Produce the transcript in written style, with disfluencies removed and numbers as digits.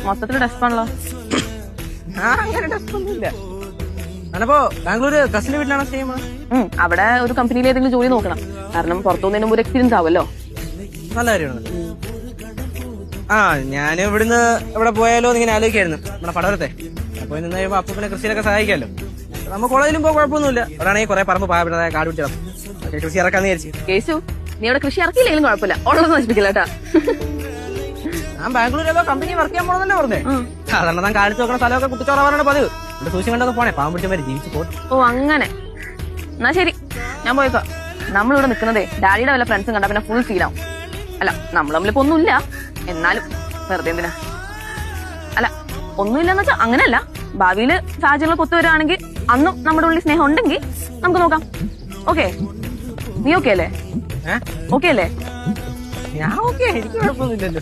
മൊത്തത്തിൽ ഡെസ്പാണല്ലോ. അങ്ങനെ ഡെസ്പൊന്നുമില്ല. ഞാനപ്പോ ബാംഗ്ലൂര് കസിന്റെ വീട്ടിലാണോ സ്റ്റേ ചെയ്യുന്നത്? അവിടെ ഒരു കമ്പനിയിൽ ഏതെങ്കിലും ജോലി നോക്കണം. കാരണം പുറത്തുനിന്ന് മുമ്പ് ഒരു എക്സ്പീരിയൻസ് ആവുമല്ലോ. നല്ല കാര്യമാണ്. ഞാൻ ഇവിടുന്ന് എവിടെ പോയാലോ ഇങ്ങനെ ആലോചിക്കായിരുന്നു. നമ്മുടെ പടവലത്തെ അപ്പൊ നിന്ന് കഴിയുമ്പോ അപ്പൊ പിന്നെ കൃഷിയിലൊക്കെ സഹായിക്കാമല്ലോ. നമ്മ കോളേജിലും പോകാൻ കുഴപ്പമൊന്നുമില്ല. അവിടെയാണെങ്കിൽ കുറെ പറമ്പ് പാവപ്പെട്ടതായ കാട് പിടിച്ചിടാം. കൃഷി ഇറക്കാന്ന് വിചാരിച്ചു. കേശു, നീ അവിടെ കൃഷി ഇറക്കിയില്ലെങ്കിലും കുഴപ്പമില്ല, ഉള്ളത് നശിപ്പിക്കില്ല കേട്ടാ. ഞാൻ ബാംഗ്ലൂരിലോ കമ്പനി വർക്ക് ചെയ്യാൻ പോണെന്നല്ലേ പറഞ്ഞേ. സാധാരണ ഞാൻ കാണിച്ചു നോക്കുന്ന സ്ഥലമൊക്കെ കുട്ടിച്ചോറാവാനാണ് പതിവ്. ഇവിടെ സൂക്ഷിച്ച് കണ്ടൊക്കെ പോണേ, പാവം പിടിച്ചവര് ജീവിച്ചു പോകും. ഓ അങ്ങനെ. എന്നാ ശരി, ഞാൻ പോയേക്കോ. നമ്മളിവിടെ നിൽക്കുന്നതേ ഡാഡിയുടെ വല്ല ഫ്രണ്ട്സും കണ്ടാ പിന്നെ ഫുൾ സീനാവും. അല്ല, നമ്മൾ തമ്മിലിപ്പോ ഒന്നുമില്ല, എന്നാലും വെറുതെ എന്തിനാ. അല്ല, ഒന്നുമില്ലെന്ന് വെച്ചാൽ അങ്ങനെയല്ല. ഭാവിയിൽ സാഹചര്യങ്ങൾ ഒത്തു വരികയാണെങ്കിൽ അന്നും നമ്മുടെ ഉള്ളിൽ സ്നേഹം ഉണ്ടെങ്കിൽ നമുക്ക് നോക്കാം. ഓക്കെ? നീ ഓക്കെ അല്ലേ? ഓക്കെ അല്ലേ? ഞാൻ ഓക്കെ, എനിക്ക് കുഴപ്പമൊന്നുമില്ലല്ലോ.